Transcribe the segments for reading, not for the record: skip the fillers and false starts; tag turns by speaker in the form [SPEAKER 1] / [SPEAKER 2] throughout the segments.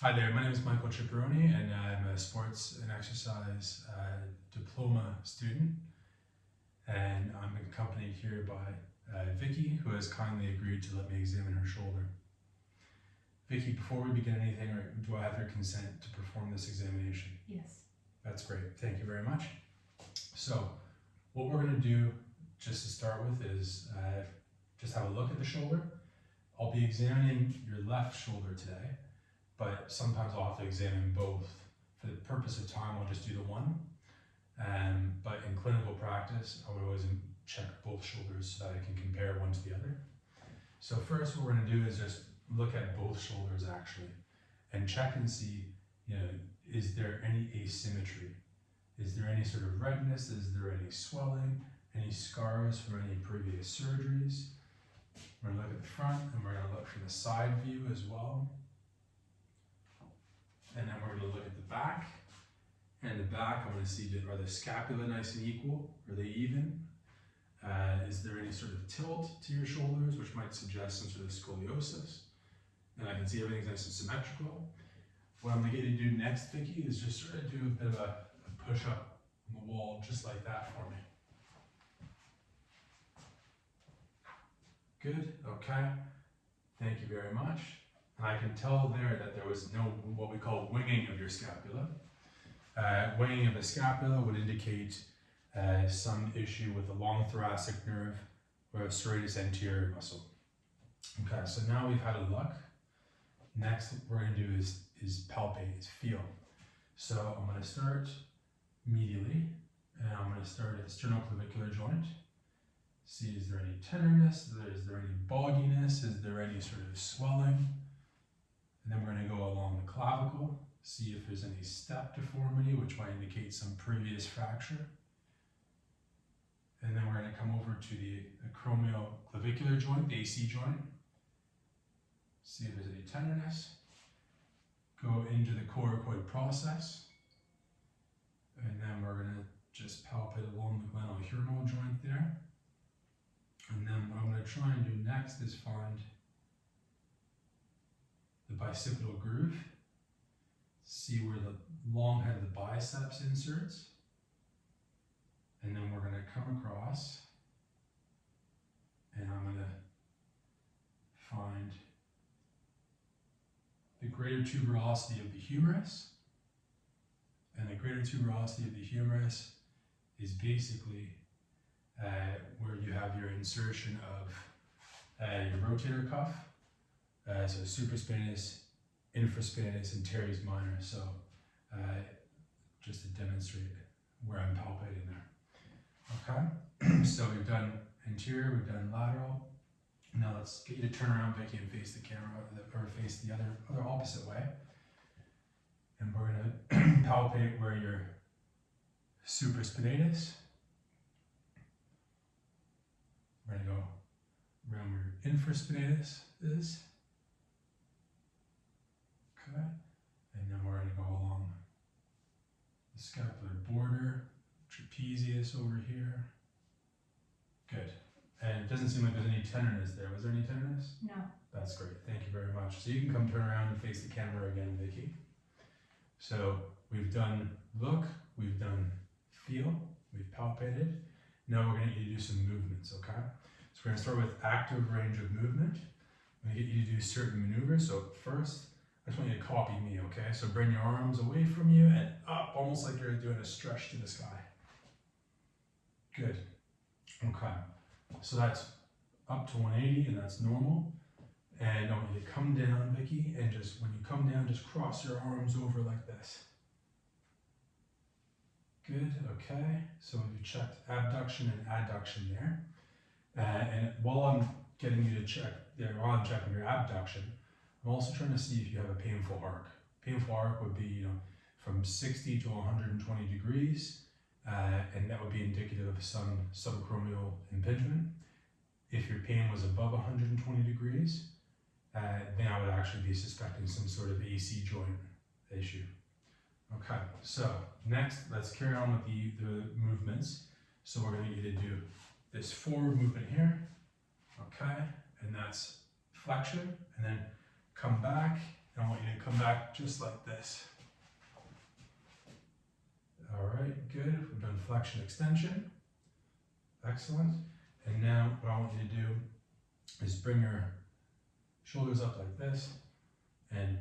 [SPEAKER 1] Hi there, my name is Michael Cipparrone and I'm a sports and exercise diploma student, and I'm accompanied here by Vicky, who has kindly agreed to let me examine her shoulder. Vicky, before we begin anything, do I have your consent to perform this examination?
[SPEAKER 2] Yes.
[SPEAKER 1] That's great, thank you very much. So what we're going to do just to start with is just have a look at the shoulder. I'll be examining your left shoulder today, but sometimes I'll have to examine both. For the purpose of time, I'll just do the one. But in clinical practice, I would always check both shoulders so that I can compare one to the other. So first, what we're going to do is just look at both shoulders actually, and check and see, is there any asymmetry? Is there any sort of redness? Is there any swelling? Any scars from any previous surgeries? We're going to look at the front, and we're going to look from the side view as well. And then we're going to look at the back. And the back, I want to see, are the scapula nice and equal? Are they even? Is there any sort of tilt to your shoulders, which might suggest some sort of scoliosis? And I can see everything's nice and symmetrical. What I'm going to get you to do next, Vicky, is just sort of do a bit of a push-up on the wall, just like that for me. Good, okay. Thank you very much. And I can tell there that there was no what we call winging of your scapula. Winging of the scapula would indicate some issue with the long thoracic nerve or a serratus anterior muscle. Okay, so now we've had a look. Next, what we're going to do is palpate, is feel. So I'm going to start medially, and I'm going to start at the sternoclavicular joint. See, is there any tenderness? Is there any bogginess? Is there any sort of swelling? And then we're going to go along the clavicle, see if there's any step deformity, which might indicate some previous fracture. And then we're going to come over to the acromioclavicular joint, the AC joint. See if there's any tenderness. Go into the coracoid process. And then we're going to just palpate along the glenohumeral joint there. And then what I'm going to try and do next is find the bicipital groove. See where the long head of the biceps inserts. And then we're going to come across, and I'm going to find the greater tuberosity of the humerus. And the greater tuberosity of the humerus is basically where you have your insertion of your rotator cuff, so supraspinatus, infraspinatus, and teres minor. So just to demonstrate where I'm palpating there. Okay, so we've done anterior, we've done lateral. Now let's get you to turn around, Vicky, and face the camera, or face the other opposite way. And we're going to palpate where your supraspinatus. We're going to go around where your infraspinatus is. Okay. And then we're going to go along the scapular border, trapezius over here. Good. And it doesn't seem like there's any tenderness there. Was there any tenderness?
[SPEAKER 2] No.
[SPEAKER 1] That's great. Thank you very much. So you can come turn around and face the camera again, Vicky. So we've done look, we've done feel, we've palpated. Now we're going to get you to do some movements, okay? So we're going to start with active range of movement. I'm going to get you to do certain maneuvers. So first, I just want you to copy me, okay? So bring your arms away from you and up, almost like you're doing a stretch to the sky. Good. Okay. So that's up to 180, and that's normal. And I want you to come down, Vicky, and just when you come down, just cross your arms over like this. Good, okay. So we've checked abduction and adduction there. And while I'm getting you to check there, while I'm checking your abduction, I'm also trying to see if you have a painful arc. Painful arc would be, from 60 to 120 degrees, and that would be indicative of some subacromial impingement. If your pain was above 120 degrees, then I would actually be suspecting some sort of AC joint issue. Okay, so next, let's carry on with the movements. So we're going to get you to do this forward movement here, okay, and that's flexion, and then come back And I want you to come back just like this. All right, good. We've done flexion extension. Excellent. And now what I want you to do is bring your shoulders up like this and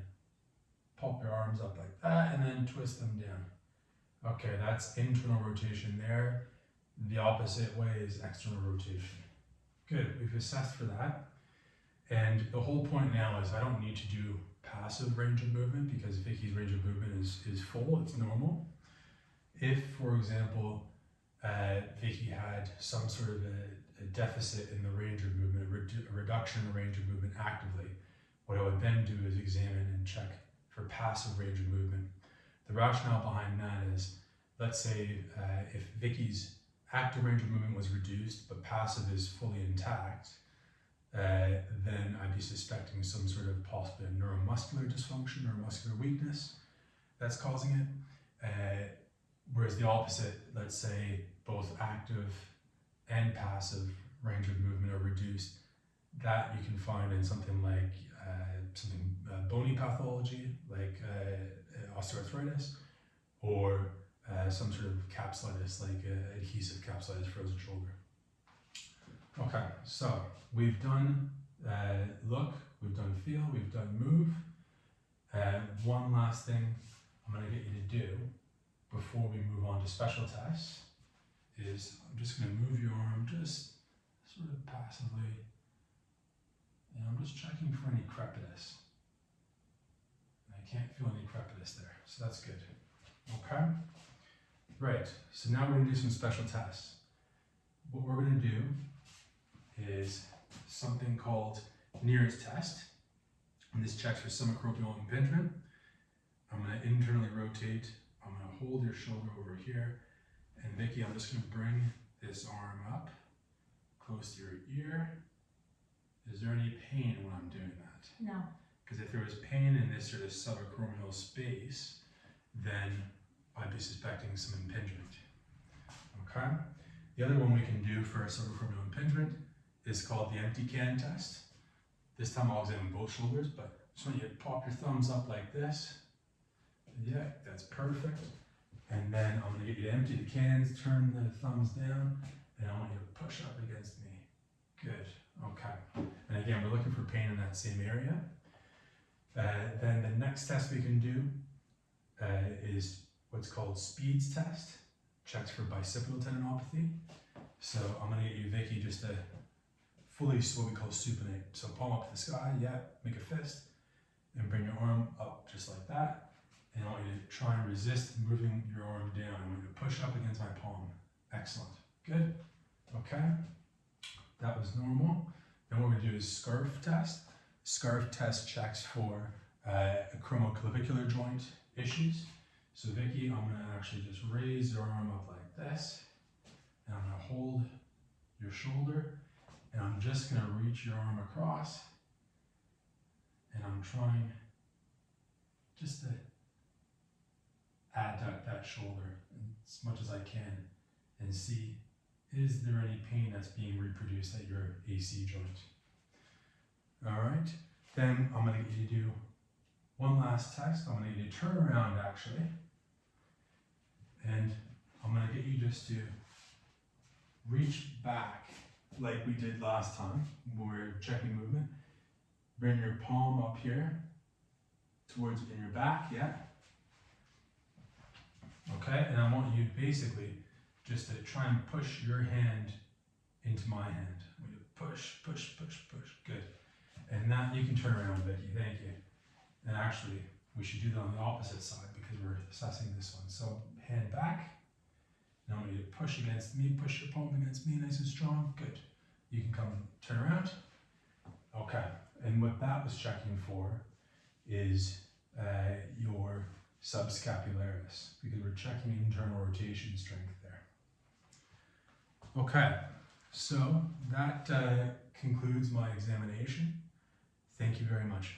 [SPEAKER 1] pop your arms up like that and then twist them down. Okay, that's internal rotation there. The opposite way is external rotation. Good, we've assessed for that. And the whole point now is I don't need to do passive range of movement because Vicky's range of movement is full, it's normal. If, for example, Vicky had some sort of a deficit in the range of movement, a reduction in the range of movement actively, what I would then do is examine and check for passive range of movement. The rationale behind that is, let's say if Vicky's active range of movement was reduced, but passive is fully intact, then I'd be suspecting some sort of possible neuromuscular dysfunction or muscular weakness that's causing it. Whereas the opposite, let's say both active and passive range of movement are reduced, that you can find in something like bony pathology, like osteoarthritis, or some sort of capsulitis, like adhesive capsulitis, frozen shoulder. Okay, so we've done look, we've done feel, we've done move. One last thing I'm going to get you to do before we move on to special tests is I'm just going to move your arm just sort of passively, and I'm just checking for any crepitus. I can't feel any crepitus there, so that's good. Okay? Right, so now we're going to do some special tests. What we're going to do is something called Nearest test, and this checks for subacromial impingement. I'm going to internally rotate. I'm going to hold your shoulder over here, and Vicky, I'm just going to bring this arm up close to your ear. Is there any pain when I'm doing that?
[SPEAKER 2] No.
[SPEAKER 1] Because if there was pain in this sort of subacromial space, then I'd be suspecting some impingement. Okay? The other one we can do for a subacromial impingement is called the empty can test. This time I'll examine both shoulders, but just want you to pop your thumbs up like this. Yeah, that's perfect. And then I'm going to get you to empty the cans, turn the thumbs down, and I want you to push up against me. Good. Okay. And again, we're looking for pain in that same area. Then the next test we can do is what's called Speeds test. Checks for bicipital tendinopathy. So I'm going to get you, Vicky, just to fully what we call supinate. So palm up to the sky, yeah, make a fist, and bring your arm up just like that. And I want you to try and resist moving your arm down. I want you to push up against my palm. Excellent. Good. Okay. That was normal. Then what we do is scarf test. Scarf test checks for acromioclavicular joint issues. So Vicky, I'm going to actually just raise your arm up like this, and I'm going to hold your shoulder, and I'm just going to reach your arm across, and I'm trying just to adduct that shoulder as much as I can and see, is there any pain that's being reproduced at your AC joint? All right, then I'm going to get you to do one last test. I'm going to get you to turn around actually, and I'm going to get you just to reach back like we did last time when we were checking movement. Bring your palm up here towards in your back, yeah. Okay, and I want you basically just to try and push your hand into my hand. I want you to push, push, push, push. Good. And that you can turn around, Vicky. Thank you. And actually, we should do that on the opposite side because we're assessing this one. So hand back. Now I want you to push against me. Push your palm against me, nice and strong. Good. You can come turn around. Okay. And what that was checking for is your subscapularis, because we're checking internal rotation strength there. Okay, so that concludes my examination. Thank you very much.